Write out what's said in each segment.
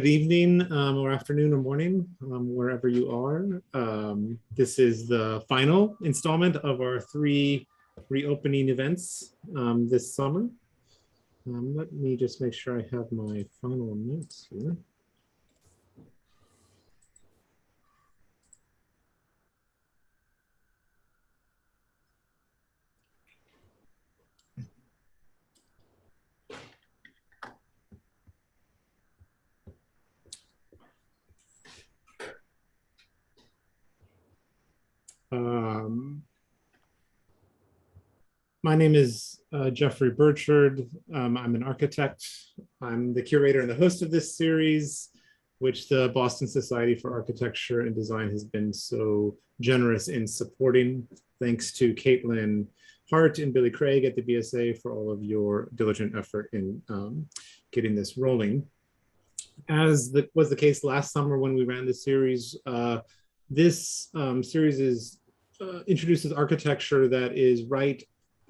Good evening or afternoon or morning, wherever you are. This is the final installment of our 3 reopening events this summer. Let me just make sure I have my final notes here. My name is Jeffry Burchard. I'm an architect. I'm the curator and the host of this series, which the Boston Society for Architecture and Design has been so generous in supporting. Thanks to Caitlin Hart and Billy Craig at the BSA for all of your diligent effort in getting this rolling. As was the case last summer when we ran this series, this series introduces architecture that is right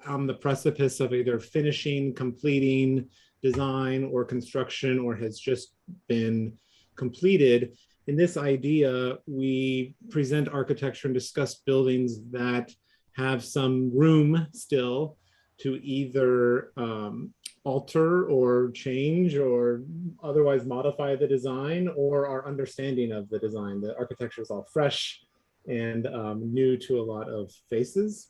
on the precipice of either finishing, completing design or construction, or has just been completed. In this idea, we present architecture and discuss buildings that have some room still to either alter or change or otherwise modify the design or our understanding of the design. The architecture is all fresh and new to a lot of faces.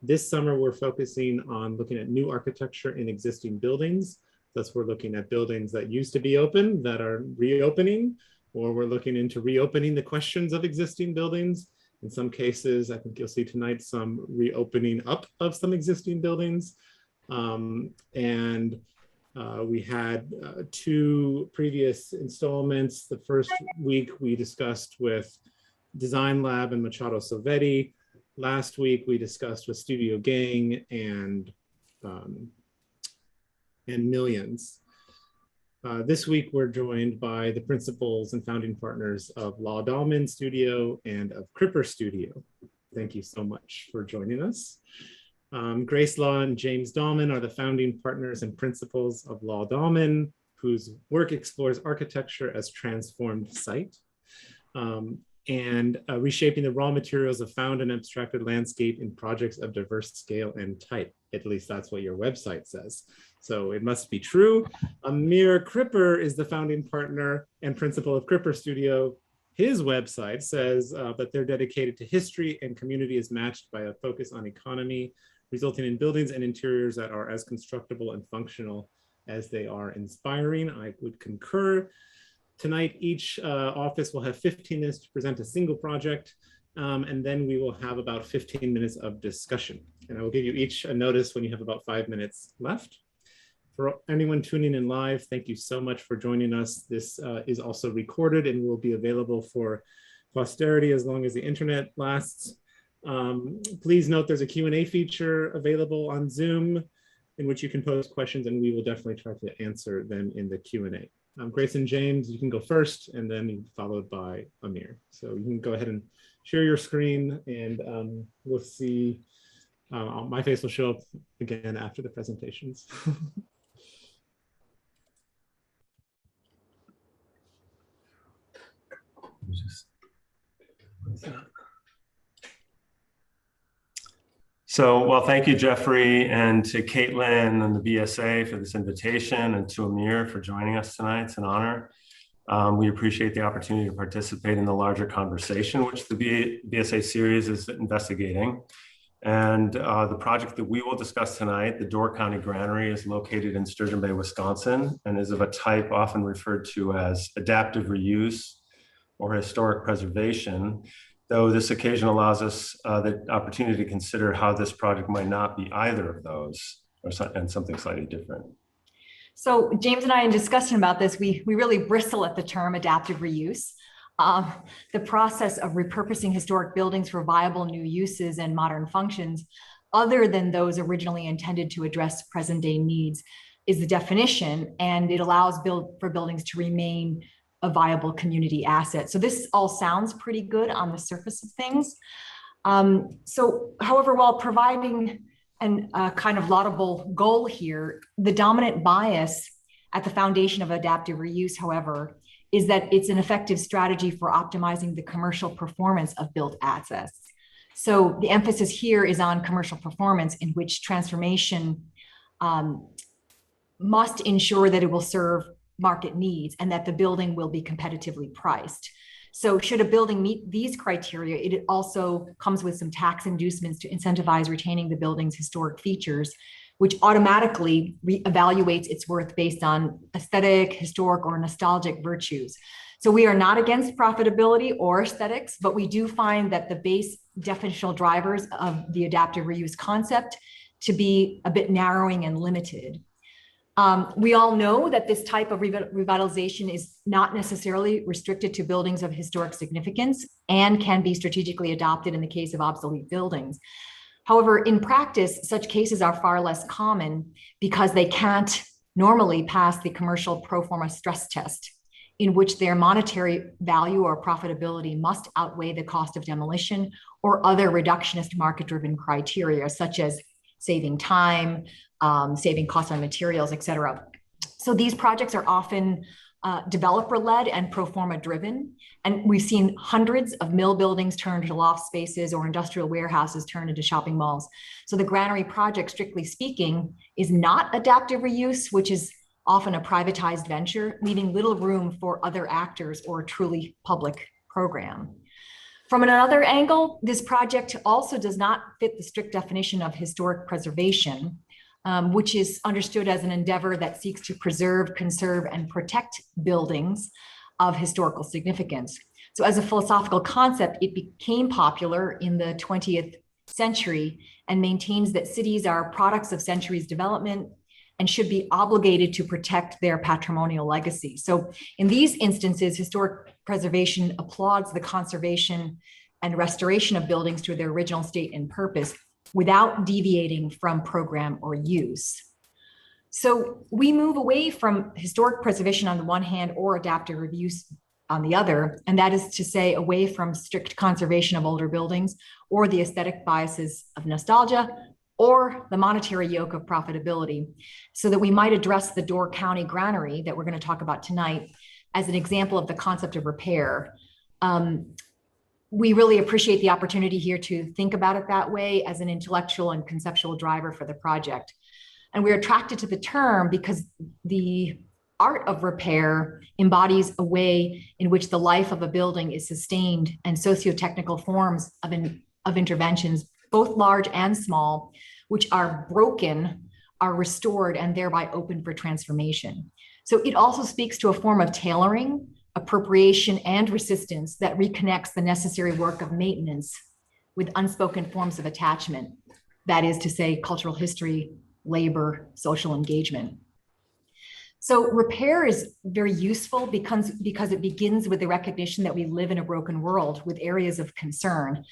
This summer, we're focusing on looking at new architecture in existing buildings. Thus, we're looking at buildings that used to be open that are reopening, or we're looking into reopening the questions of existing buildings. In some cases, I think you'll see tonight some reopening up of some existing buildings. We had 2 previous installments. The first week we discussed with Design Lab and Machado Silvetti. Last week we discussed with Studio Gang and Millions. This week we're joined by the principals and founding partners of Dallman Studio and of Kripper Studio. Thank you so much for joining us. Grace Law and James Dallman are the founding partners and principals of Dallman, whose work explores architecture as transformed site. And reshaping the raw materials of found and abstracted landscape in projects of diverse scale and type. At least that's what your website says. So it must be true. Amir Kripper is the founding partner and principal of Kripper Studio. His website says that they're dedicated to history and community is matched by a focus on economy, resulting in buildings and interiors that are as constructible and functional as they are inspiring. I would concur. Tonight, each office will have 15 minutes to present a single project, and then we will have about 15 minutes of discussion. And I will give you each a notice when you have about 5 minutes left. For anyone tuning in live, thank you so much for joining us. This is also recorded and will be available for posterity as long as the internet lasts. Please note there's a Q&A feature available on Zoom in which you can pose questions, and we will definitely try to answer them in the Q&A. Grace and James, you can go first, and then followed by Amir. So you can go ahead and share your screen, and we'll see. My face will show up again after the presentations. Well, thank you, Jeffrey, and to Caitlin and the BSA for this invitation, and to Amir for joining us tonight. It's an honor. We appreciate the opportunity to participate in the larger conversation, which the BSA series is investigating. And the project that we will discuss tonight, the Door County Granary, is located in Sturgeon Bay, Wisconsin, and is of a type often referred to as adaptive reuse or historic preservation, though this occasion allows us the opportunity to consider how this project might not be either of those, and something slightly different. So James and I, in discussing about this, we really bristle at the term adaptive reuse. The process of repurposing historic buildings for viable new uses and modern functions, other than those originally intended to address present day needs, is the definition, and it allows for buildings to remain a viable community asset. So this all sounds pretty good on the surface of things. However, while providing a kind of laudable goal here, the dominant bias at the foundation of adaptive reuse, however, is that it's an effective strategy for optimizing the commercial performance of built assets. So the emphasis here is on commercial performance, in which transformation must ensure that it will serve market needs and that the building will be competitively priced. So should a building meet these criteria, it also comes with some tax inducements to incentivize retaining the building's historic features, which automatically evaluates its worth based on aesthetic, historic, or nostalgic virtues. So we are not against profitability or aesthetics, but we do find that the base definitional drivers of the adaptive reuse concept to be a bit narrowing and limited. We all know that this type of revitalization is not necessarily restricted to buildings of historic significance and can be strategically adopted in the case of obsolete buildings. However, in practice, such cases are far less common because they can't normally pass the commercial pro forma stress test, in which their monetary value or profitability must outweigh the cost of demolition or other reductionist market-driven criteria, such as saving time, saving costs on materials, et cetera. So these projects are often developer-led and pro forma driven. And we've seen hundreds of mill buildings turned into loft spaces or industrial warehouses turned into shopping malls. So the Granary Project, strictly speaking, is not adaptive reuse, which is often a privatized venture, leaving little room for other actors or a truly public program. From another angle, this project also does not fit the strict definition of historic preservation, which is understood as an endeavor that seeks to preserve, conserve, and protect buildings of historical significance. So as a philosophical concept, it became popular in the 20th century and maintains that cities are products of centuries' development and should be obligated to protect their patrimonial legacy. So in these instances, historic preservation applauds the conservation and restoration of buildings to their original state and purpose without deviating from program or use. So we move away from historic preservation on the one hand or adaptive reuse on the other, and that is to say away from strict conservation of older buildings or the aesthetic biases of nostalgia or the monetary yoke of profitability, so that we might address the Door County Granary that we're going to talk about tonight as an example of the concept of repair. We really appreciate the opportunity here to think about it that way as an intellectual and conceptual driver for the project. And we're attracted to the term because the art of repair embodies a way in which the life of a building is sustained and socio-technical forms of interventions, both large and small, which are broken, are restored and thereby open for transformation. So it also speaks to a form of tailoring, appropriation, and resistance that reconnects the necessary work of maintenance with unspoken forms of attachment, that is to say, cultural history, labor, social engagement. So repair is very useful because it begins with the recognition that we live in a broken world with areas of concern.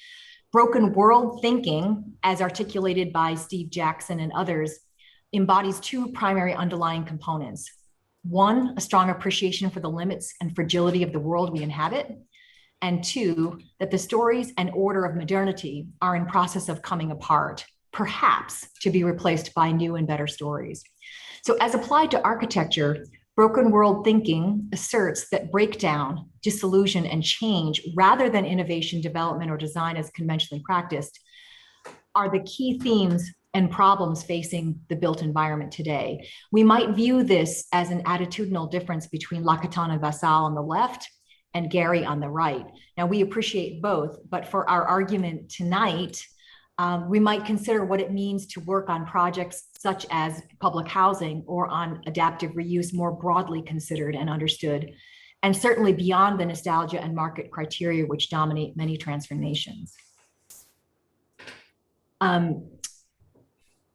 Broken world thinking, as articulated by Steve Jackson and others, embodies two primary underlying components. One, a strong appreciation for the limits and fragility of the world we inhabit. And two, that the stories and order of modernity are in process of coming apart, perhaps to be replaced by new and better stories. So as applied to architecture, broken world thinking asserts that breakdown, disillusion, and change, rather than innovation, development, or design as conventionally practiced, are the key themes and problems facing the built environment today. We might view this as an attitudinal difference between Lacaton and Vassal on the left and Gary on the right. Now, we appreciate both, but for our argument tonight, we might consider what it means to work on projects such as public housing or on adaptive reuse more broadly considered and understood, and certainly beyond the nostalgia and market criteria which dominate many transformations.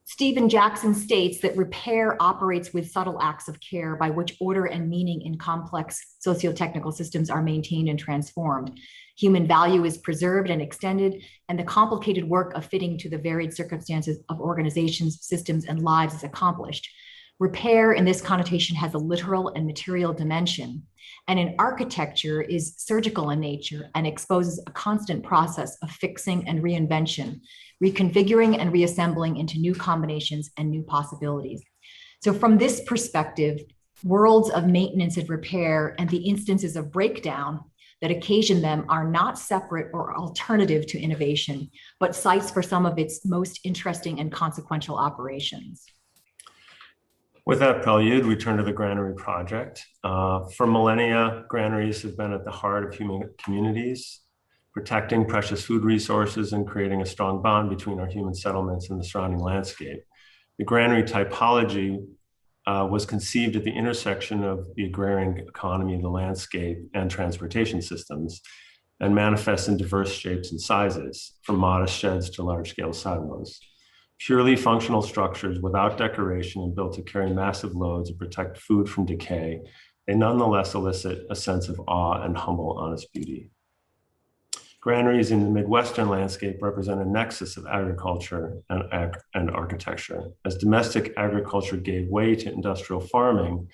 Stephen Jackson states that repair operates with subtle acts of care by which order and meaning in complex socio-technical systems are maintained and transformed. Human value is preserved and extended, and the complicated work of fitting to the varied circumstances of organizations, systems, and lives is accomplished. Repair in this connotation has a literal and material dimension, and in architecture is surgical in nature and exposes a constant process of fixing and reinvention, reconfiguring and reassembling into new combinations and new possibilities. So from this perspective, Worlds of maintenance and repair and the instances of breakdown that occasion them are not separate or alternative to innovation, but sites for some of its most interesting and consequential operations. With that prelude, we turn to the Granary Project. For millennia, granaries have been at the heart of human communities, protecting precious food resources and creating a strong bond between our human settlements and the surrounding landscape. The granary typology was conceived at the intersection of the agrarian economy, the landscape, and transportation systems, and manifests in diverse shapes and sizes, from modest sheds to large-scale silos. Purely functional structures without decoration and built to carry massive loads and protect food from decay, they nonetheless elicit a sense of awe and humble, honest beauty. Granaries in the Midwestern landscape represent a nexus of agriculture and architecture. As domestic agriculture gave way to industrial farming,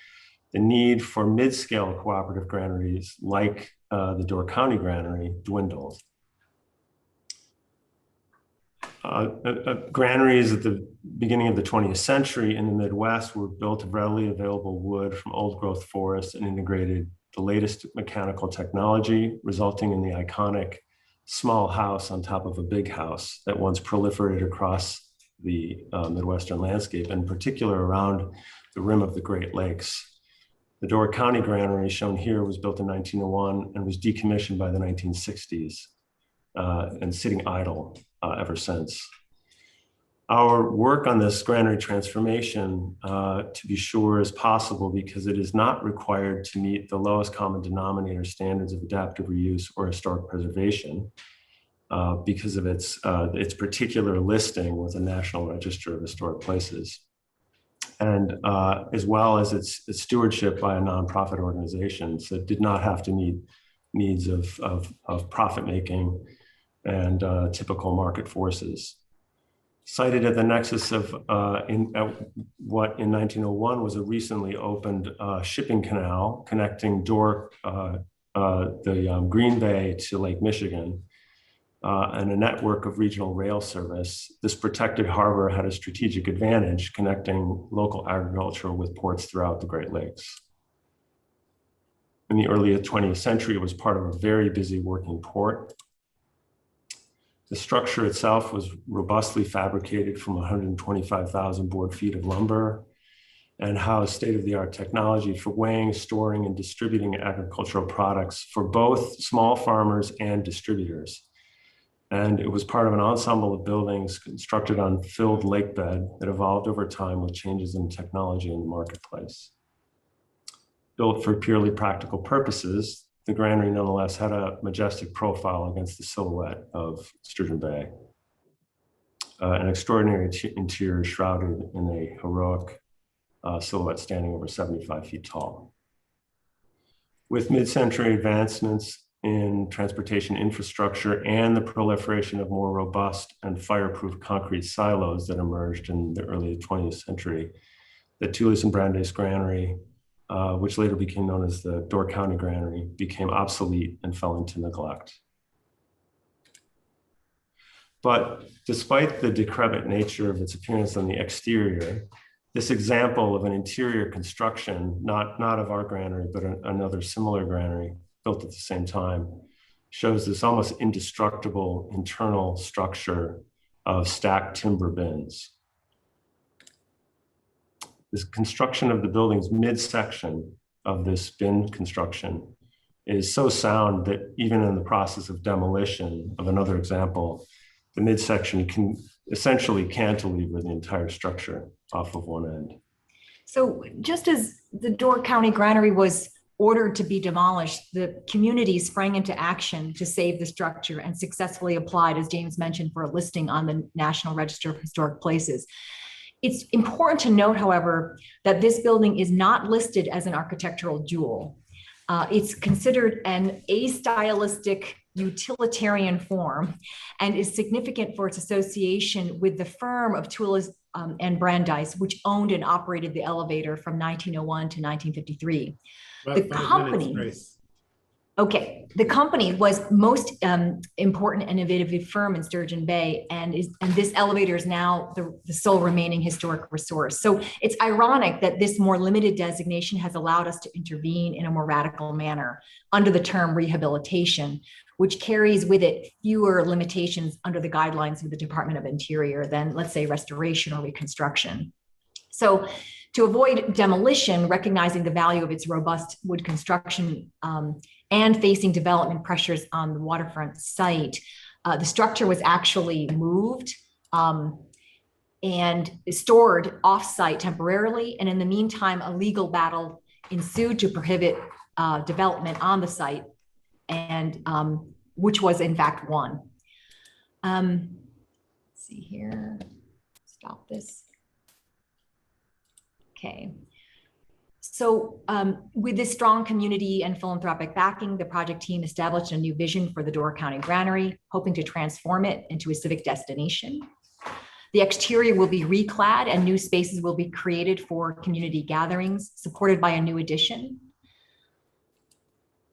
the need for mid-scale cooperative granaries like the Door County Granary dwindled. Granaries at the beginning of the 20th century in the Midwest were built of readily available wood from old growth forests and integrated the latest mechanical technology, resulting in the iconic small house on top of a big house that once proliferated across the Midwestern landscape, in particular around the rim of the Great Lakes. The Door County Granary, shown here, was built in 1901 and was decommissioned by the 1960s and sitting idle ever since. Our work on this granary transformation, to be sure, is possible because it is not required to meet the lowest common denominator standards of adaptive reuse or historic preservation because of its particular listing with the National Register of Historic Places, and as well as its stewardship by a nonprofit organization. So it did not have to meet needs of profit making and typical market forces. Cited at the nexus of what in 1901 was a recently opened shipping canal connecting the Green Bay to Lake Michigan, and a network of regional rail service, this protected harbor had a strategic advantage connecting local agriculture with ports throughout the Great Lakes. In the early 20th century, it was part of a very busy working port. The structure itself was robustly fabricated from 125,000 board feet of lumber and housed state-of-the-art technology for weighing, storing, and distributing agricultural products for both small farmers and distributors. And it was part of an ensemble of buildings constructed on filled lake bed that evolved over time with changes in technology in the marketplace. Built for purely practical purposes, the granary nonetheless had a majestic profile against the silhouette of Sturgeon Bay. An extraordinary interior shrouded in a heroic silhouette standing over 75 feet tall. With mid-century advancements in transportation infrastructure and the proliferation of more robust and fireproof concrete silos that emerged in the early 20th century, the Toulouse and Brandeis Granary, which later became known as the Door County Granary, became obsolete and fell into neglect. But despite the decrepit nature of its appearance on the exterior, this example of an interior construction, not of our granary, but another similar granary built at the same time, shows this almost indestructible internal structure of stacked timber bins. This construction of the building's midsection of this bin construction is so sound that even in the process of demolition of another example, the midsection can essentially cantilever the entire structure off of one end. So just as the Door County Granary was ordered to be demolished, the community sprang into action to save the structure and successfully applied, as James mentioned, for a listing on the National Register of Historic Places. It's important to note, however, that this building is not listed as an architectural jewel. It's considered an astylistic utilitarian form and is significant for its association with the firm of Toulouse and Brandeis, which owned and operated the elevator from 1901 to 1953. The company, Okay, the company was most important and innovative firm in Sturgeon Bay, and this elevator is now the sole remaining historic resource. So it's ironic that this more limited designation has allowed us to intervene in a more radical manner under the term rehabilitation, which carries with it fewer limitations under the guidelines of the Department of Interior than, let's say, restoration or reconstruction. So to avoid demolition, recognizing the value of its robust wood construction and facing development pressures on the waterfront site, the structure was actually moved and stored off-site temporarily. And in the meantime, a legal battle ensued to prohibit development on the site, and which was in fact won. Let's see here, stop this. Okay. So with this strong community and philanthropic backing, the project team established a new vision for the Door County Granary, hoping to transform it into a civic destination. The exterior will be reclad and new spaces will be created for community gatherings, supported by a new addition.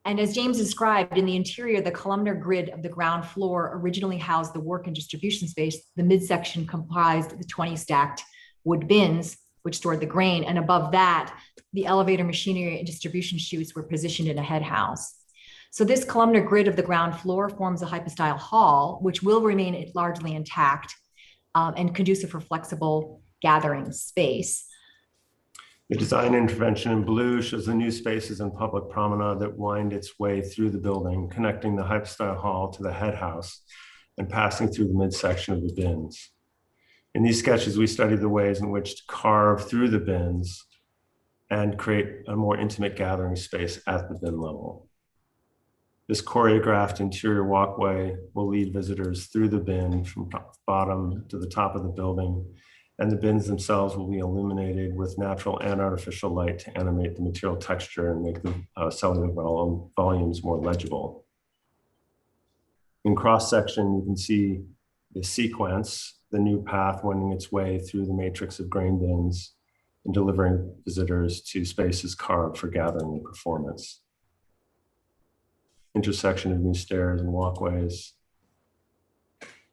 And as James described, in the interior, the columnar grid of the ground floor originally housed the work and distribution space. The midsection comprised the 20 stacked wood bins, which stored the grain. And above that, the elevator machinery and distribution chutes were positioned in a head house. So this columnar grid of the ground floor forms a hypostyle hall, which will remain largely intact and conducive for flexible gathering space. The design intervention in blue shows the new spaces and public promenade that wind its way through the building, connecting the hypostyle hall to the head house and passing through the midsection of the bins. In these sketches, we studied the ways in which to carve through the bins and create a more intimate gathering space at the bin level. This choreographed interior walkway will lead visitors through the bin from bottom to the top of the building, and the bins themselves will be illuminated with natural and artificial light to animate the material texture and make the cellular volumes more legible. In cross-section, you can see the sequence, the new path winding its way through the matrix of grain bins and delivering visitors to spaces carved for gathering and performance. Intersection of new stairs and walkways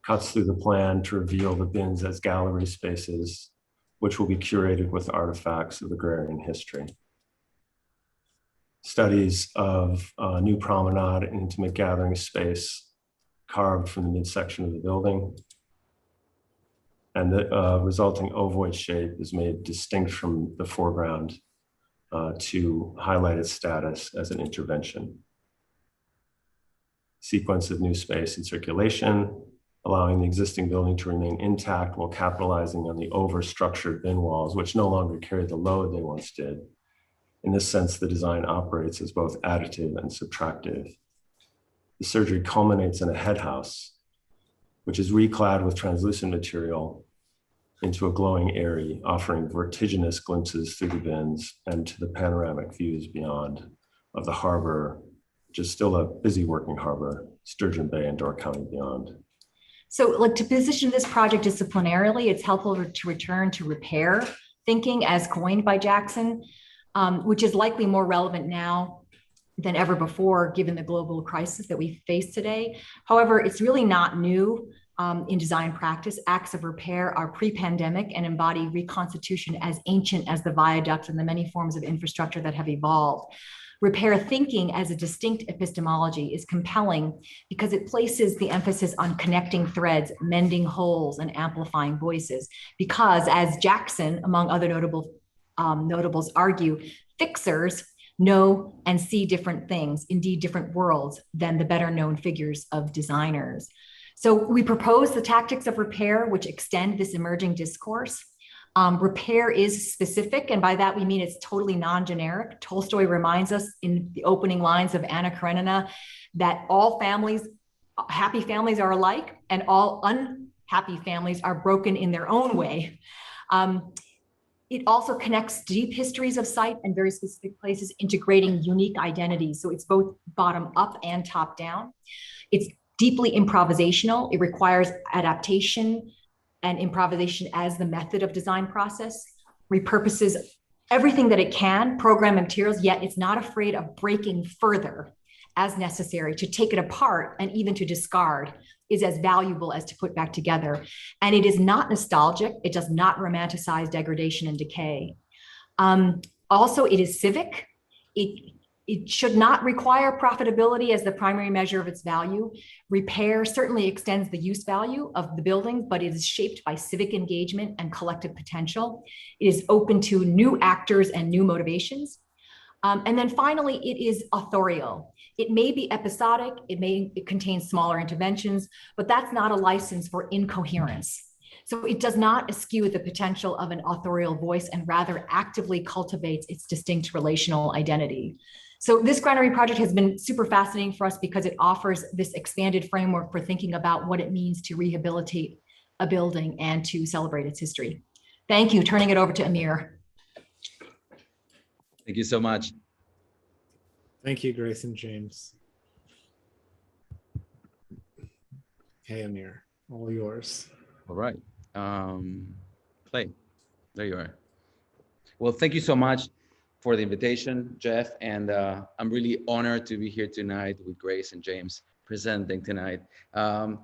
cuts through the plan to reveal the bins as gallery spaces, which will be curated with artifacts of agrarian history. Studies of new promenade and intimate gathering space carved from the midsection of the building. And the resulting ovoid shape is made distinct from the foreground to highlight its status as an intervention. Sequence of new space and circulation, allowing the existing building to remain intact while capitalizing on the over-structured bin walls, which no longer carry the load they once did. In this sense, the design operates as both additive and subtractive. The surgery culminates in a head house, which is reclad with translucent material into a glowing eyrie, offering vertiginous glimpses through the bins and to the panoramic views beyond of the harbor, which is still a busy working harbor, Sturgeon Bay and Door County beyond. So like to position this project disciplinarily, it's helpful to return to repair thinking as coined by Jackson, which is likely more relevant now than ever before, given the global crisis that we face today. However, it's really not new in design practice. Acts of repair are pre-pandemic and embody reconstitution as ancient as the viaducts and the many forms of infrastructure that have evolved. Repair thinking as a distinct epistemology is compelling because it places the emphasis on connecting threads, mending holes, and amplifying voices. Because as Jackson, among other notables argue, fixers know and see different things, indeed different worlds, than the better known figures of designers. So we propose the tactics of repair, which extend this emerging discourse. Repair is specific, and by that we mean it's totally non-generic. Tolstoy reminds us in the opening lines of Anna Karenina that all families, happy families are alike, and all unhappy families are broken in their own way. It also connects deep histories of site and very specific places, integrating unique identities. So it's both bottom up and top down. It's deeply improvisational. It requires adaptation and improvisation as the method of design process, repurposes everything that it can, program and materials, yet it's not afraid of breaking further as necessary, to take it apart and even to discard is as valuable as to put back together. And it is not nostalgic. It does not romanticize degradation and decay. Also, it is civic. It should not require profitability as the primary measure of its value. Repair certainly extends the use value of the building, but it is shaped by civic engagement and collective potential. It is open to new actors and new motivations. And then finally, it is authorial. It may be episodic, it contains smaller interventions, but that's not a license for incoherence. So it does not eschew the potential of an authorial voice and rather actively cultivates its distinct relational identity. So this Granary project has been super fascinating for us because it offers this expanded framework for thinking about what it means to rehabilitate a building and to celebrate its history. Thank you. Turning it over to Amir. Thank you so much. Thank you, Grace and James. Hey, Amir, all yours. All right. Clay, there you are. Well, thank you so much for the invitation, Jeff. And I'm really honored to be here tonight with Grace and James presenting tonight. I'd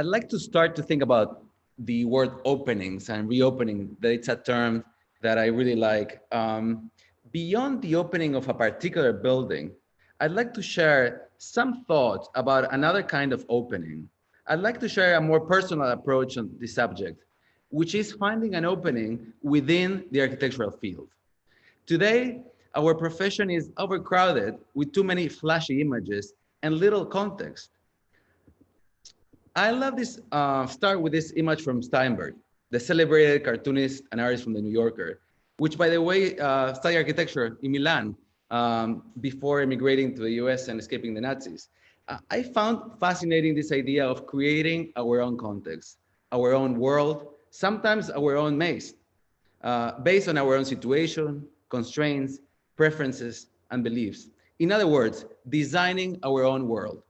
like to start to think about the word openings and reopening, that it's a term that I really like. Beyond the opening of a particular building, I'd like to share some thoughts about another kind of opening. I'd like to share a more personal approach on the subject, which is finding an opening within the architectural field. Today, our profession is overcrowded with too many flashy images and little context. I love this, start with this image from Steinberg, the celebrated cartoonist and artist from the New Yorker, which, by the way, studied architecture in Milan before immigrating to the US and escaping the Nazis. I found fascinating this idea of creating our own context, our own world, sometimes our own maze, based on our own situation, constraints, preferences, and beliefs. In other words, designing our own world.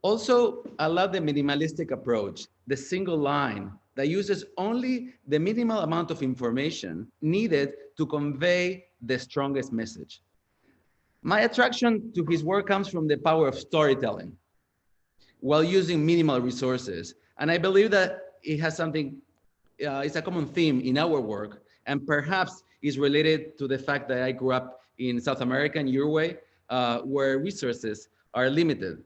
Also, I love the minimalistic approach, the single line that uses only the minimal amount of information needed to convey the strongest message. My attraction to his work comes from the power of storytelling while using minimal resources. And I believe that it has something, it's a common theme in our work, and perhaps is related to the fact that I grew up in South America and Uruguay, where resources are limited.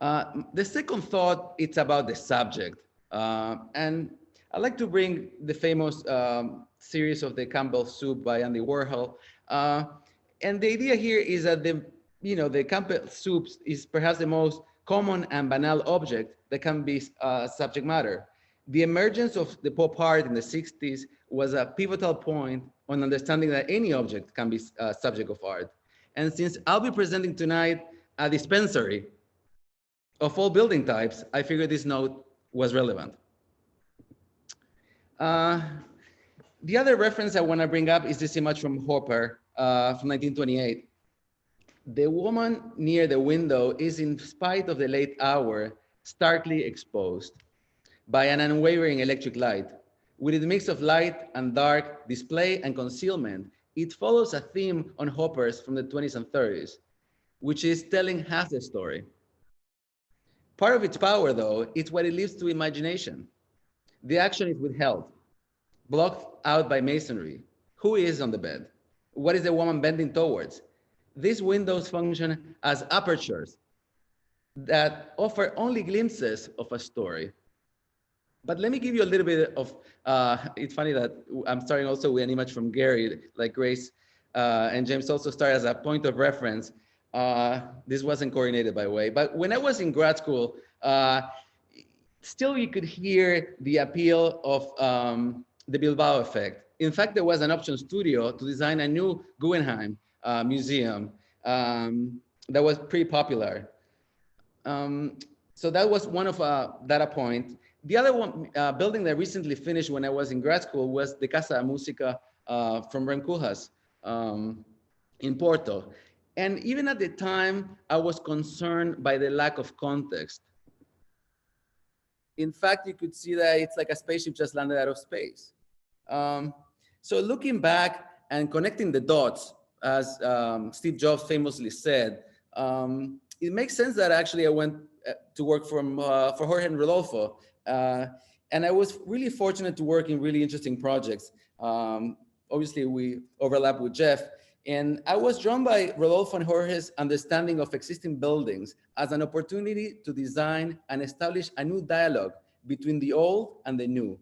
The second thought, it's about the subject. And I'd like to bring the famous series of the Campbell soup by Andy Warhol. And the idea here is that the Campbell soup is perhaps the most common and banal object that can be subject matter. The emergence of the pop art in the 60s was a pivotal point on understanding that any object can be a subject of art. And since I'll be presenting tonight a dispensary of all building types, I figured this note was relevant. The other reference I want to bring up is this image from Hopper from 1928. The woman near the window is, in spite of the late hour, starkly exposed by an unwavering electric light. With its mix of light and dark, display and concealment, it follows a theme on Hopper's from the 20s and 30s, which is telling half the story. Part of its power, though, is what it leaves to imagination. The action is withheld, blocked out by masonry. Who is on the bed? What is the woman bending towards? These windows function as apertures that offer only glimpses of a story. But let me give you a little bit of, it's funny that I'm starting also with an image from Gary, like Grace and James also started as a point of reference. This wasn't coordinated, by the way, but when I was in grad school, still you could hear the appeal of the Bilbao effect. In fact, there was an option studio to design a new Guggenheim museum that was pretty popular. So that was one of data point. The other one building that recently finished when I was in grad school was the Casa Música from Rem Koolhaas in Porto. And even at the time, I was concerned by the lack of context. In fact, you could see that it's like a spaceship just landed out of space. So looking back and connecting the dots as Steve Jobs famously said, it makes sense that actually I went to work for Jorge and Rodolfo. And I was really fortunate to work in really interesting projects. Obviously, we overlap with Jeff. And I was drawn by Rodolfo and Jorge's understanding of existing buildings as an opportunity to design and establish a new dialogue between the old and the new.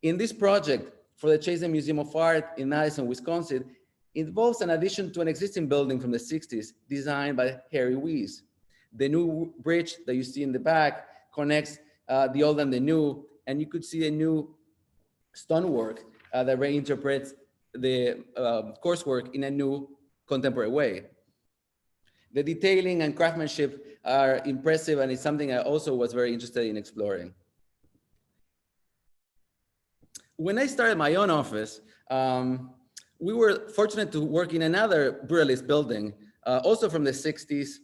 In this project for the Chazen Museum of Art in Madison, Wisconsin, it involves an addition to an existing building from the 60s designed by Harry Weiss. The new bridge that you see in the back connects the old and the new, and you could see a new stonework that reinterprets the coursework in a new contemporary way. The detailing and craftsmanship are impressive, and it's something I also was very interested in exploring. When I started my own office, we were fortunate to work in another Buralist building, also from the 60s,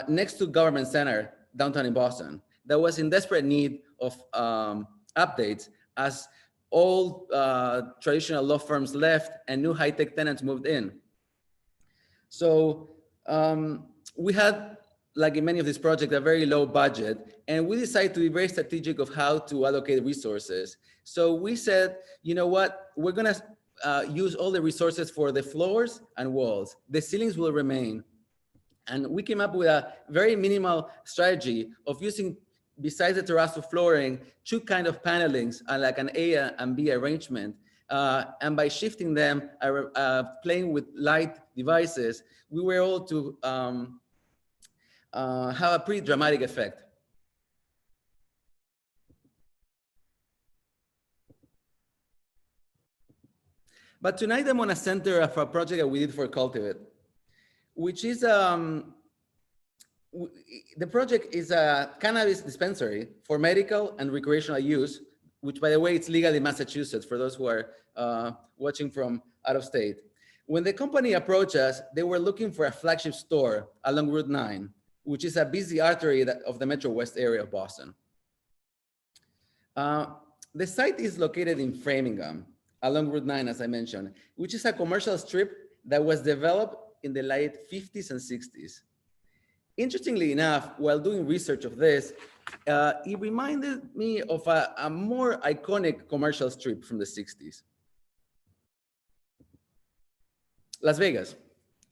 next to Government Center, downtown in Boston, that was in desperate need of updates as old traditional law firms left and new high-tech tenants moved in. So we had, like in many of these projects, a very low budget, and we decided to be very strategic of how to allocate resources. So we said, you know what, we're gonna use all the resources for the floors and walls. The ceilings will remain. And we came up with a very minimal strategy of using, besides the terrazzo flooring, two kind of panelings, like an A and B arrangement. And by shifting them, playing with light devices, we were able to have a pretty dramatic effect. But tonight I'm on a center of a project that we did for Cultivate, which is, the project is a cannabis dispensary for medical and recreational use, which by the way, it's legal in Massachusetts for those who are watching from out of state. When the company approached us, they were looking for a flagship store along Route 9, which is a busy artery of the Metro West area of Boston. The site is located in Framingham, along Route 9, as I mentioned, which is a commercial strip that was developed in the late 50s and 60s. Interestingly enough, while doing research of this, it reminded me of a more iconic commercial strip from the 60s. Las Vegas.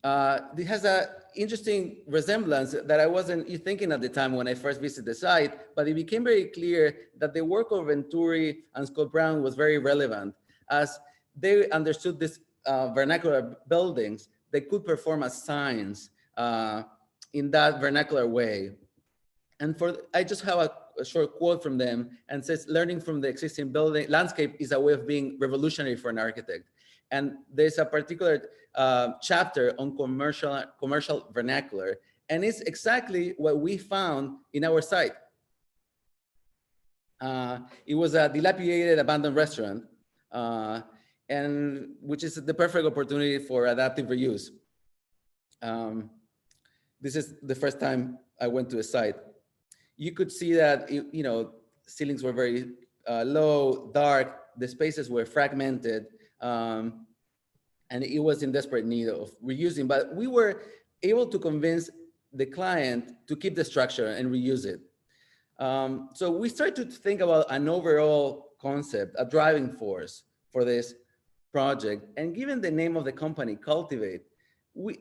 It has an interesting resemblance that I wasn't thinking at the time when I first visited the site, but it became very clear that the work of Venturi and Scott Brown was very relevant, as they understood these vernacular buildings. They could perform as signs in that vernacular way. And I just have a short quote from them, and says, learning from the existing building landscape is a way of being revolutionary for an architect. And there's a particular chapter on commercial vernacular, and it's exactly what we found in our site. It was a dilapidated abandoned restaurant, and which is the perfect opportunity for adaptive reuse. This is the first time I went to a site. You could see that, ceilings were very low, dark, the spaces were fragmented, and it was in desperate need of reusing, but we were able to convince the client to keep the structure and reuse it. So we started to think about an overall concept, a driving force for this project. And given the name of the company, Cultivate,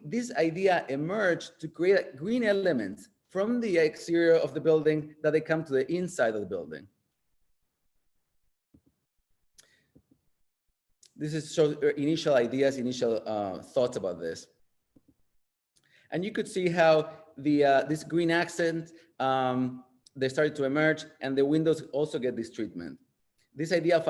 this idea emerged to create green elements from the exterior of the building that they come to the inside of the building. This is initial ideas, initial thoughts about this. And you could see how this green accent, they started to emerge, and the windows also get this treatment. This idea of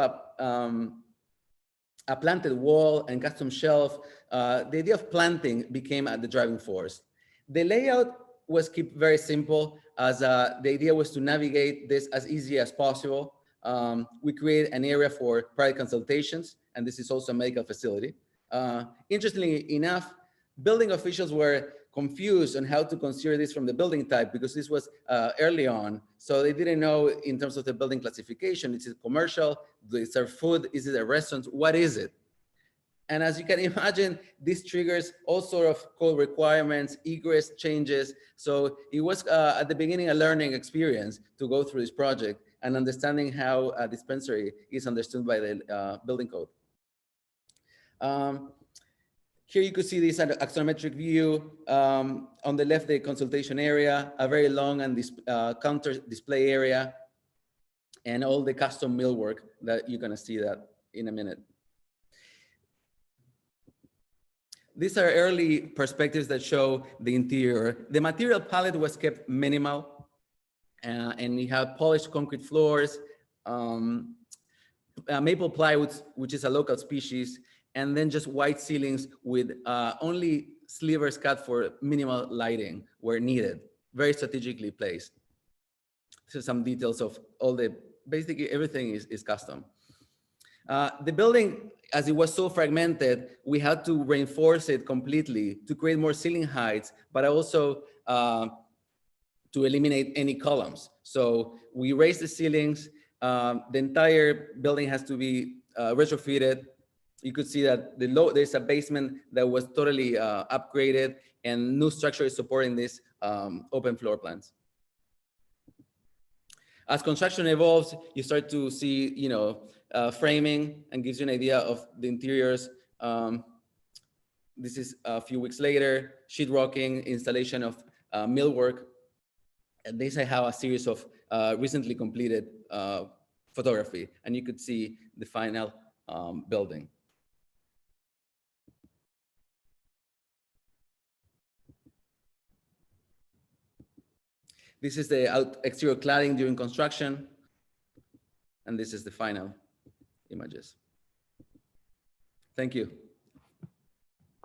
a planted wall and custom shelf, the idea of planting became the driving force. The layout was kept very simple, as the idea was to navigate this as easy as possible. We create an area for private consultations, and this is also a medical facility. Interestingly enough, building officials were confused on how to consider this from the building type, because this was early on. So they didn't know in terms of the building classification, is it commercial, do they serve food, is it a restaurant, what is it? And as you can imagine, this triggers all sort of code requirements, egress changes. So it was at the beginning a learning experience to go through this project and understanding how a dispensary is understood by the building code. Here you could see this axonometric view. On the left, the consultation area, a very long and counter display area, and all the custom millwork that you're gonna see that in a minute. These are early perspectives that show the interior. The material palette was kept minimal, and we have polished concrete floors, maple plywood, which is a local species, and then just white ceilings with only slivers cut for minimal lighting where needed, very strategically placed. So some details of all the, basically everything is custom. The building, as it was so fragmented, we had to reinforce it completely to create more ceiling heights, but also to eliminate any columns. So we raised the ceilings. The entire building has to be retrofitted. You could see that there's a basement that was totally upgraded, and new structure is supporting this open floor plans. As construction evolves, you start to see, framing, and gives you an idea of the interiors. This is a few weeks later, sheetrocking, installation of millwork. And this I have a series of recently completed photography, and you could see the final building. This is the exterior cladding during construction, and this is the final images. Thank you.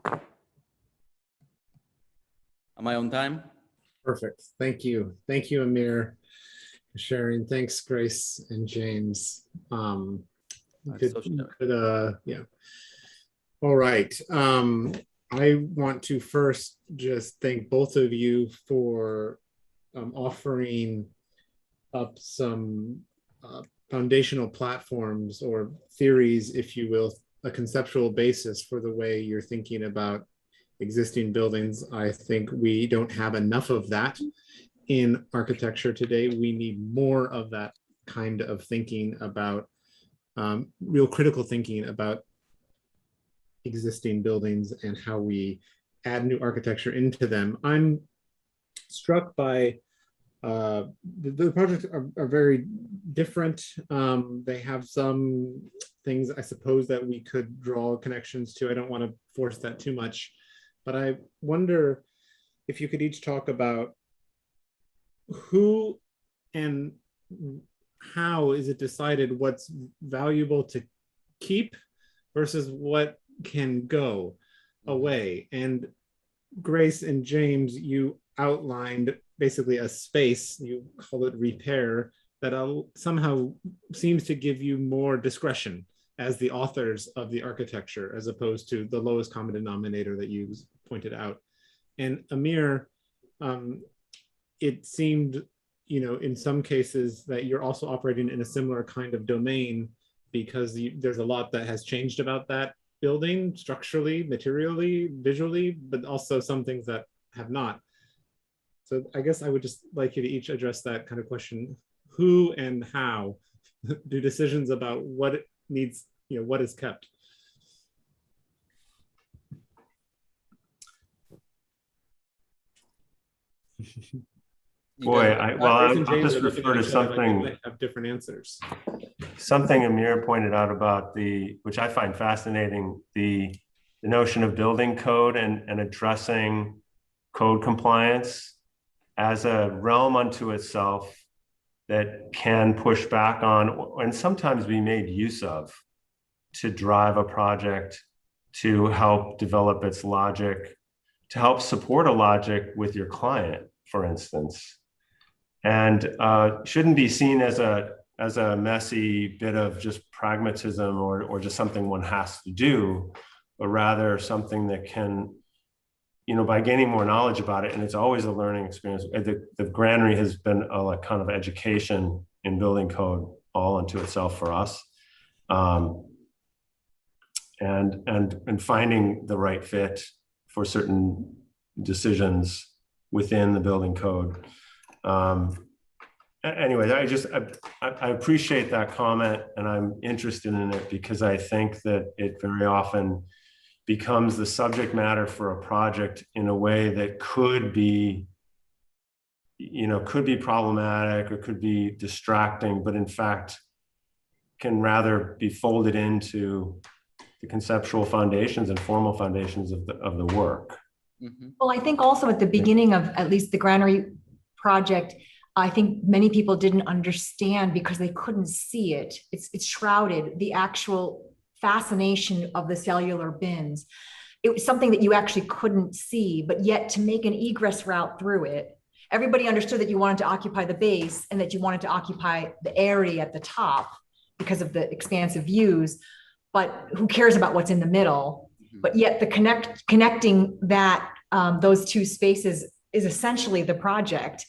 Am I on time? Perfect. Thank you. Thank you, Amir, for sharing. Thanks, Grace and James. Yeah. All right. I want to first just thank both of you for offering up some foundational platforms or theories, if you will, a conceptual basis for the way you're thinking about existing buildings. I think we don't have enough of that in architecture today. We need more of that kind of thinking about, real critical thinking about existing buildings and how we add new architecture into them. I'm struck by the projects are very different. They have some things, I suppose, that we could draw connections to. I don't want to force that too much, but I wonder if you could each talk about who and how is it decided what's valuable to keep versus what can go away. And Grace and James, you outlined basically a space, you call it repair, that somehow seems to give you more discretion as the authors of the architecture, as opposed to the lowest common denominator that you pointed out. And Amir, it seemed, in some cases that you're also operating in a similar kind of domain, because there's a lot that has changed about that building structurally, materially, visually, but also some things that have not. So I guess I would just like you to each address that kind of question. Who and how do decisions about what it needs, what is kept? Boy, I'll just refer to something. Have different answers. Something Amir pointed out about which I find fascinating, the notion of building code and addressing code compliance as a realm unto itself that can push back on and sometimes be made use of to drive a project, to help develop its logic, to help support a logic with your client, for instance. And shouldn't be seen as a messy bit of just pragmatism or just something one has to do, but rather something that can, by gaining more knowledge about it, and it's always a learning experience. The Granary has been a kind of education in building code all unto itself for us. and finding the right fit for certain decisions within the building code. Anyway, I appreciate that comment, and I'm interested in it because I think that it very often becomes the subject matter for a project in a way that could be, could be problematic or could be distracting, but in fact can rather be folded into the conceptual foundations and formal foundations of the work. Mm-hmm. Well, I think also at the beginning of at least the Granary project, I think many people didn't understand because they couldn't see it. It's shrouded, the actual fascination of the cellular bins. It was something that you actually couldn't see, but yet to make an egress route through it, everybody understood that you wanted to occupy the base and that you wanted to occupy the area at the top because of the expansive views, but who cares about what's in the middle? Mm-hmm. But yet the connecting that those two spaces is essentially the project,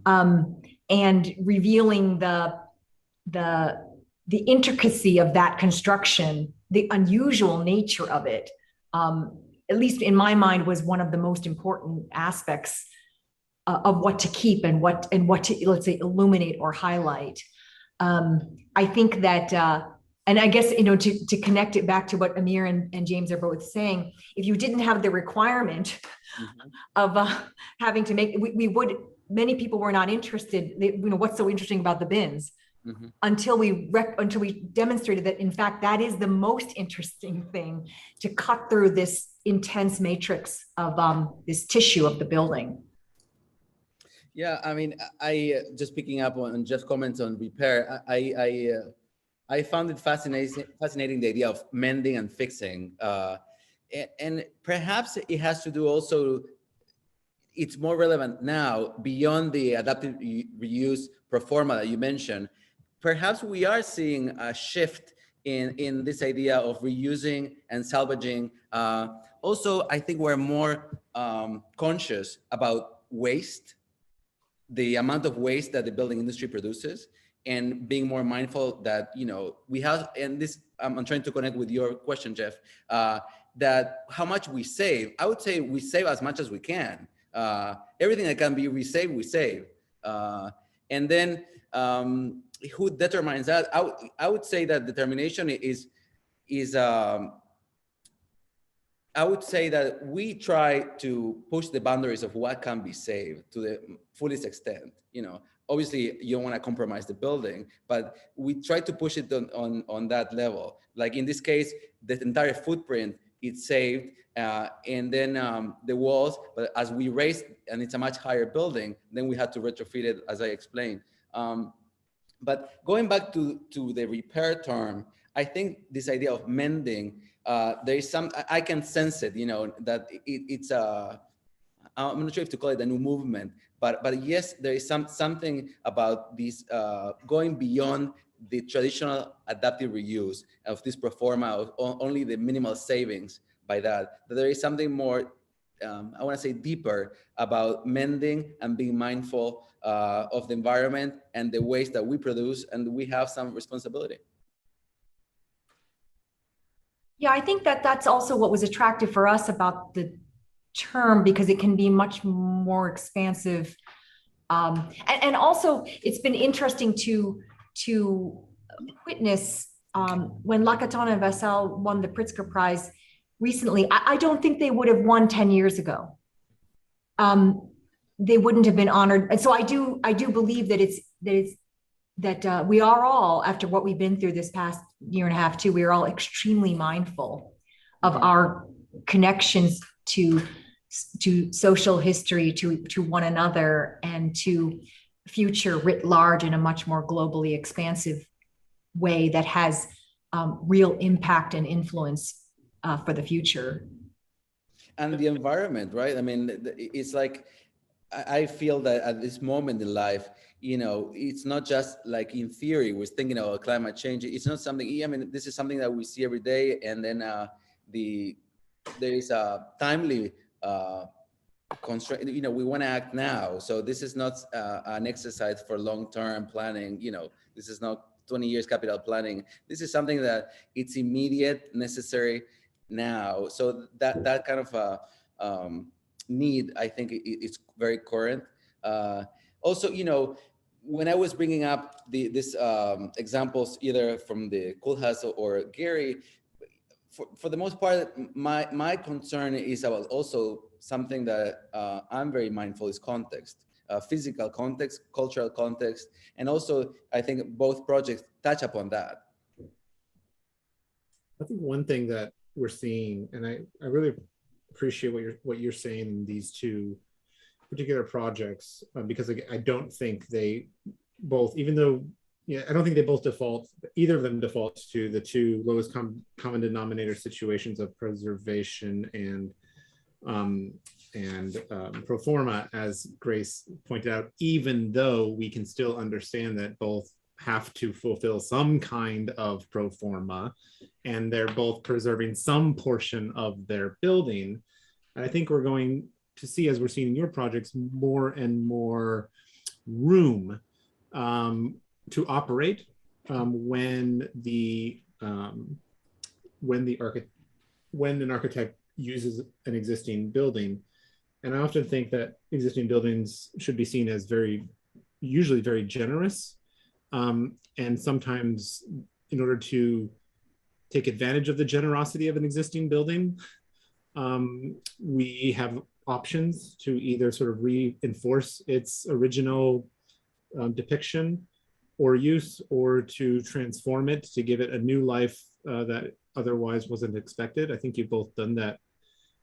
and revealing the intricacy of that construction, the unusual nature of it, at least in my mind, was one of the most important aspects of what to keep and what to, let's say, illuminate or highlight. I think that, and I guess, to connect it back to what Amir and James are both saying, if you didn't have the requirement of having to make, many people were not interested, what's so interesting about the bins? Mm-hmm. Until we demonstrated that, in fact, that is the most interesting thing, to cut through this intense matrix of this tissue of the building. Yeah, I mean, I just picking up on Jeff's comments on repair, I found it fascinating the idea of mending and fixing, and perhaps it has to do also, it's more relevant now beyond the adaptive reuse pro forma that you mentioned. Perhaps we are seeing a shift in this idea of reusing and salvaging. Also, I think we're more conscious about waste, the amount of waste that the building industry produces, and being more mindful that, we have, and this, I'm trying to connect with your question, Jeff, that how much we save. I would say we save as much as we can. Everything that can be resaved, we save. And then who determines that? I would say that determination is I would say that we try to push the boundaries of what can be saved to the fullest extent. Obviously you don't want to compromise the building, but we try to push it on that level. Like in this case, the entire footprint is saved, and then the walls, but as we raised, and it's a much higher building, then we had to retrofit it, as I explained. But going back to the repair term, I think this idea of mending, there is some, I can sense it, that it's I'm not sure if to call it a new movement, but yes, there is something about this going beyond the traditional adaptive reuse of this pro forma of only the minimal savings by that there is something more, I want to say deeper, about mending and being mindful of the environment and the waste that we produce, and we have some responsibility. Yeah, I think that that's also what was attractive for us about the term, because it can be much more expansive. And also it's been interesting to witness when Lacatana and Vassal won the Pritzker Prize recently. I don't think they would have won 10 years ago. They wouldn't have been honored. And so I do believe that we are all, after what we've been through this past year and a half too, we are all extremely mindful of our connections to social history, to one another, and to future writ large in a much more globally expansive way that has real impact and influence for the future. And the environment, right? I mean, it's like, I feel that at this moment in life, it's not just like in theory, we're thinking about climate change. It's not something, I mean, this is something that we see every day. And then there is a timely constraint, we want to act now. So this is not an exercise for long-term planning. This is not 20 years capital planning. This is something that it's immediate, necessary now. So that kind of need, I think, it's very current. Also, when I was bringing up these examples, either from the Koolhaas or Gary, for the most part, my concern is about also something that I'm very mindful is context, physical context, cultural context, and also I think both projects touch upon that. I think one thing that we're seeing, and I really appreciate what you're saying in these two particular projects, because I don't think they both, even though I don't think they both either of them defaults to the two lowest common denominator situations of preservation and pro forma, as Grace pointed out, even though we can still understand that both have to fulfill some kind of pro forma, and they're both preserving some portion of their building. And I think we're going to see, as we're seeing in your projects, more and more room to operate when an architect uses an existing building. And I often think that existing buildings should be seen as usually very generous. And sometimes, in order to take advantage of the generosity of an existing building, we have options to either sort of reinforce its original depiction or use, or to transform it to give it a new life that otherwise wasn't expected. I think you've both done that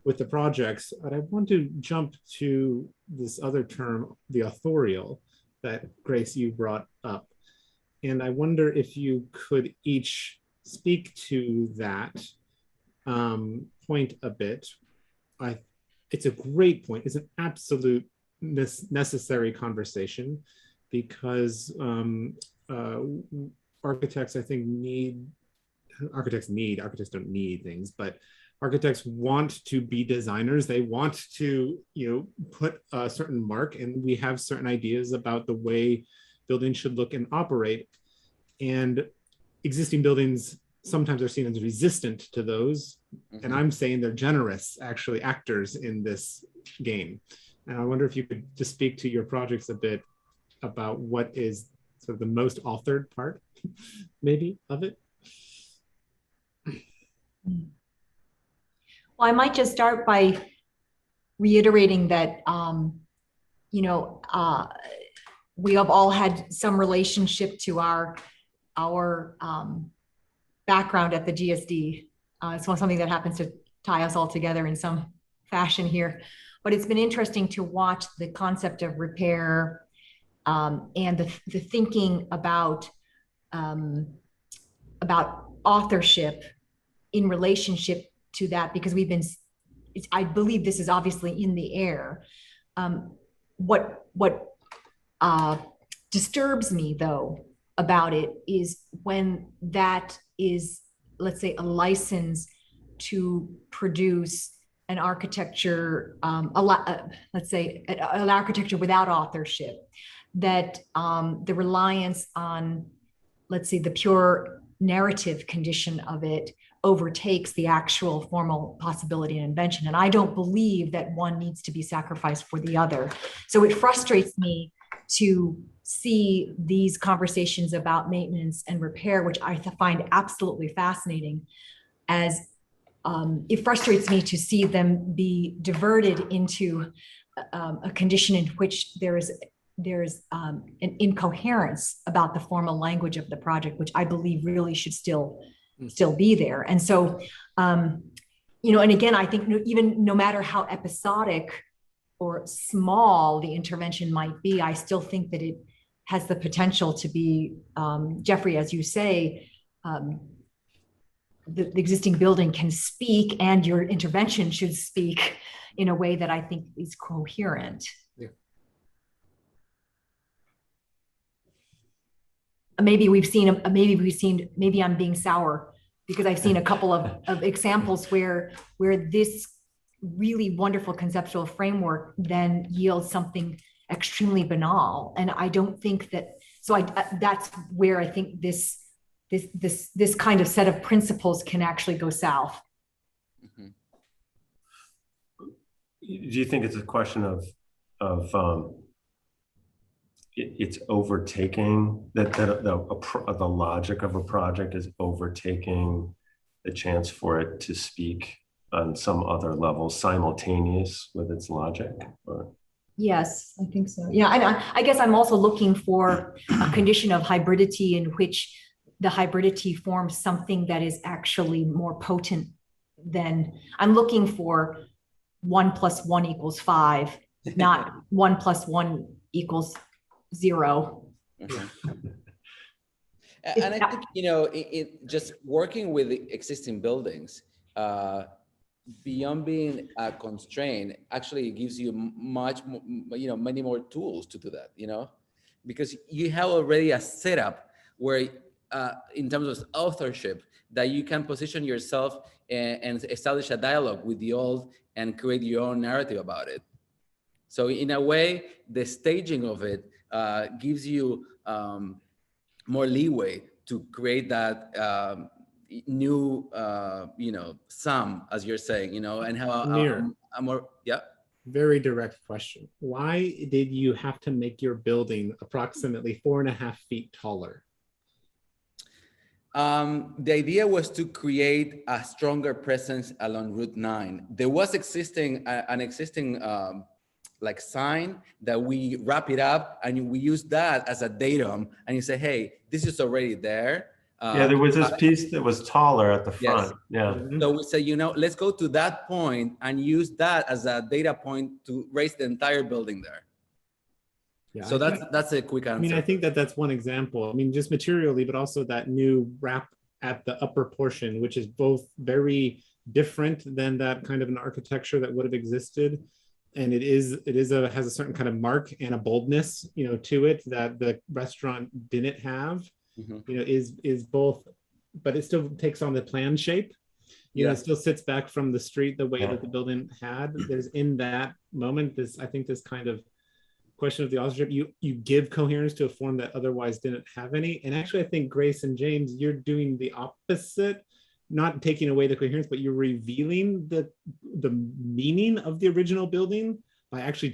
with the projects. And I want to jump to this other term, the authorial, that Grace, you brought up. And I wonder if you could each speak to that point a bit. It's a great point. It's an absolute necessary conversation, because architects, I think, architects don't need things, but architects want to be designers. They want to, put a certain mark, and we have certain ideas about the way buildings should look and operate. And existing buildings sometimes are seen as resistant to those. Mm-hmm. And I'm saying they're generous, actually, actors in this game. And I wonder if you could just speak to your projects a bit about what is sort of the most authored part, maybe, of it. Well, I might just start by reiterating that, we have all had some relationship to our background at the GSD. It's something that happens to tie us all together in some fashion here. But it's been interesting to watch the concept of repair and the thinking about authorship in relationship to that, because I believe this is obviously in the air. What disturbs me, though, about it is when that is, let's say, a license to produce an architecture, let's say, an architecture without authorship, that the reliance on, let's say, the pure narrative condition of it overtakes the actual formal possibility and invention. And I don't believe that one needs to be sacrificed for the other. So it frustrates me to see these conversations about maintenance and repair, which I find absolutely fascinating, as it frustrates me to see them be diverted into a condition in which there's an incoherence about the formal language of the project, which I believe really should still be there. And so, and again, I think even no matter how episodic or small the intervention might be, I still think that it has the potential to be, Jeffrey, as you say, the existing building can speak, and your intervention should speak in a way that I think is coherent. Yeah. Maybe I'm being sour, because I've seen a couple of examples where this really wonderful conceptual framework then yields something extremely banal. And I don't think that So that's where I think this kind of set of principles can actually go south. Mhm. Do you think it's a question of it's overtaking that the logic of a project is overtaking the chance for it to speak on some other level simultaneous with its logic? Or? Yes, I think so. Yeah, and I guess I'm also looking for a condition of hybridity in which the hybridity forms something that is actually more potent than I'm looking for 1 + 1 = 5, not 1 + 1 = 0. Mhm. And I think, just working with the existing buildings, beyond being a constraint, actually gives you much more, many more tools to do that, because you have already a setup where, in terms of authorship, that you can position yourself and establish a dialogue with the old and create your own narrative about it. So in a way, the staging of it gives you more leeway to create that new, sum, as you're saying, and have a more, yeah. Very direct question. Why did you have to make your building approximately 4.5 feet taller? The idea was to create a stronger presence along Route 9. There was an existing like sign that we wrap it up and we use that as a datum, and you say, hey, this is already there. Yeah, there was this piece that was taller at the front. Yes. Yeah. So we say, let's go to that point and use that as a data point to raise the entire building there. Yeah, so that's a quick answer. I mean, I think that's one example. I mean, just materially, but also that new wrap at the upper portion, which is both very different than that kind of an architecture that would have existed. And has a certain kind of mark and a boldness, to it that the restaurant didn't have. Mm-hmm. Is both, but it still takes on the plan shape. It still sits back from the street the way that the building had. There's in that moment, I think this kind of question of the authorship, you give coherence to a form that otherwise didn't have any. And actually, I think Grace and James, you're doing the opposite, not taking away the coherence, but you're revealing the meaning of the original building by actually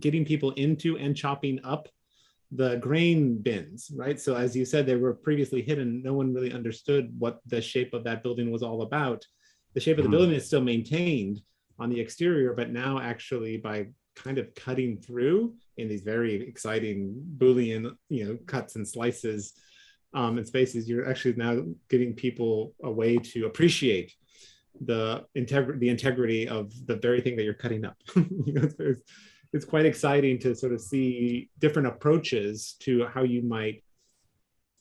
getting people into and chopping up the grain bins, right? So as you said, they were previously hidden. No one really understood what the shape of that building was all about. The shape of the building is still maintained on the exterior, but now actually by kind of cutting through in these very exciting Boolean, cuts and slices and spaces, you're actually now getting people a way to appreciate the integrity of the very thing that you're cutting up. It's quite exciting to sort of see different approaches to how you might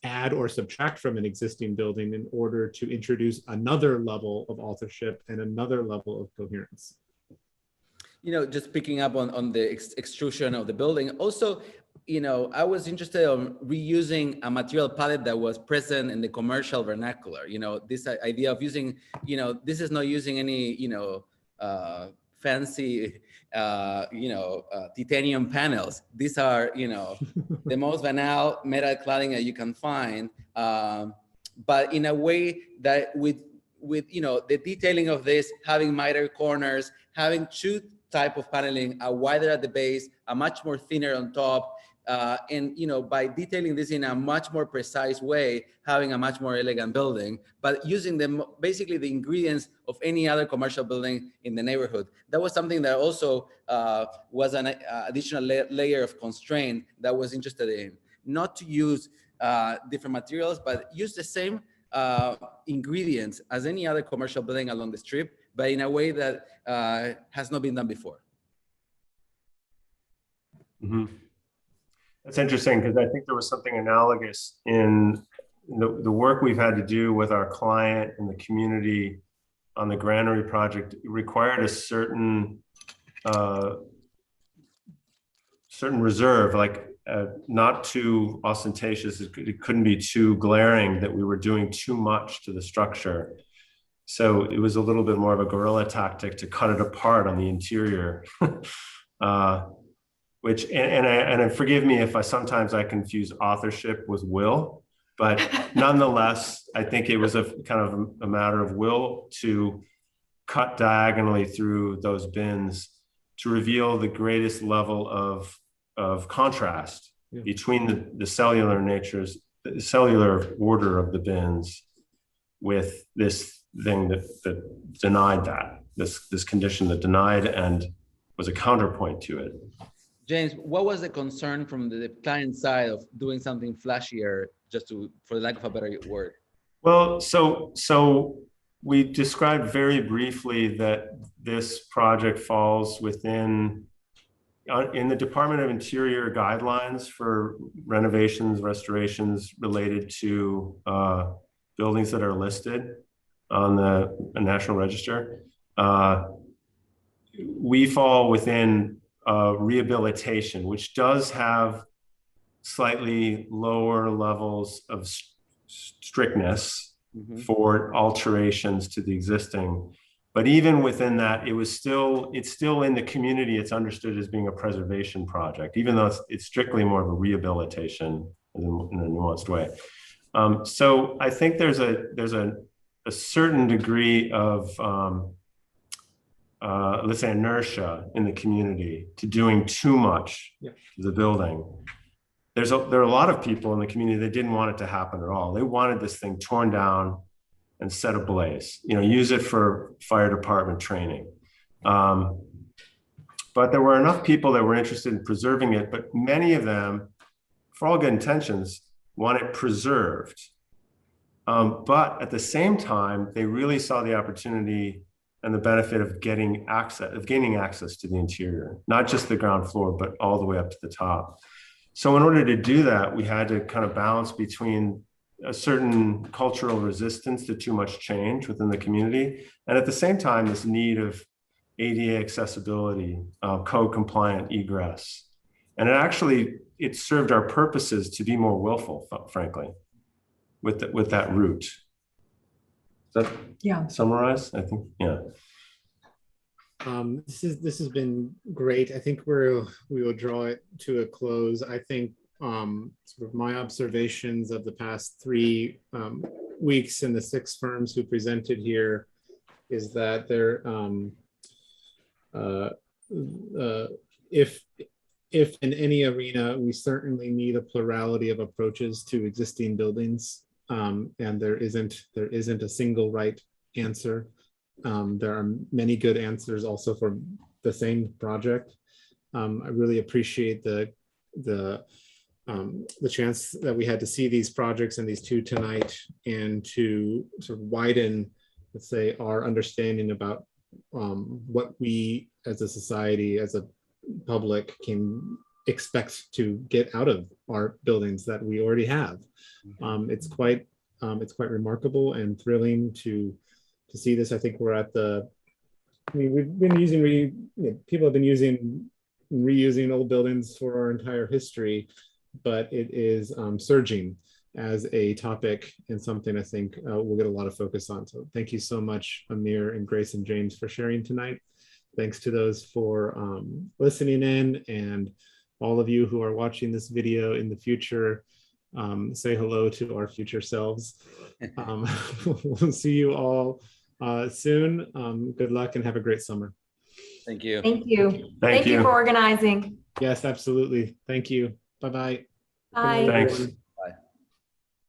add or subtract from an existing building in order to introduce another level of authorship and another level of coherence. Just picking up on the extrusion of the building. Also, I was interested in reusing a material palette that was present in the commercial vernacular. This idea of using, this is not using any, fancy, titanium panels. These are, the most banal metal cladding that you can find, but in a way that with the detailing of this, having mitered corners, having two type of paneling, a wider at the base, a much more thinner on top, and by detailing this in a much more precise way, having a much more elegant building, but using basically the ingredients of any other commercial building in the neighborhood. That was something that also was an additional layer of constraint that I was interested in. Not to use different materials, but use the same ingredients as any other commercial building along the strip, but in a way that has not been done before. Mm-hmm. That's interesting, because I think there was something analogous in the work we've had to do with our client and the community on the Granary Project. It required a certain reserve, like not too ostentatious. It couldn't be too glaring that we were doing too much to the structure. So it was a little bit more of a guerrilla tactic to cut it apart on the interior. which, and forgive me if sometimes I confuse authorship with will, but nonetheless, I think it was a kind of a matter of will to cut diagonally through those bins to reveal the greatest level of contrast between the cellular natures, the cellular order of the bins with this thing that denied that, this condition that denied and was a counterpoint to it. James, what was the concern from the client side of doing something flashier, just to, for the lack of a better word? Well, so we described very briefly that this project falls within, in the Department of Interior guidelines for renovations, restorations related to buildings that are listed on the National Register. We fall within rehabilitation, which does have slightly lower levels of strictness for alterations to the existing. But even within that, it's still in the community, it's understood as being a preservation project, even though it's strictly more of a rehabilitation in a nuanced way. So I think there's a certain degree of, let's say, inertia in the community to doing too much to the building. There are a lot of people in the community that didn't want it to happen at all. They wanted this thing torn down and set ablaze, use it for fire department training. But there were enough people that were interested in preserving it, but many of them, for all good intentions, want it preserved. But at the same time, they really saw the opportunity and the benefit of gaining access to the interior, not just the ground floor, but all the way up to the top. So in order to do that, we had to kind of balance between a certain cultural resistance to too much change within the community, and at the same time, this need of ADA accessibility, code compliant egress. And it served our purposes to be more willful, frankly, with that route. Does that summarize? I think, yeah. This has been great. I think we will draw it to a close. I think sort of my observations of the past 3 weeks in the 6 firms who presented here is that there, if in any arena, we certainly need a plurality of approaches to existing buildings, and there isn't a single right answer. There are many good answers also for the same project. I really appreciate the chance that we had to see these projects and these 2 tonight, and to sort of widen, let's say, our understanding about what we as a society, as a public, can expect to get out of our buildings that we already have. It's quite remarkable and thrilling to see this. I think we're at we've been using, people have been reusing old buildings for our entire history, but it is surging as a topic and something I think we'll get a lot of focus on. So thank you so much, Amir and Grace and James, for sharing tonight. Thanks to those for listening in, and all of you who are watching this video in the future. Say hello to our future selves. We'll see you all soon. Good luck and have a great summer. Thank you. Thank you. Thank you for organizing. Yes, absolutely. Thank you. Bye-bye. Bye. Thanks.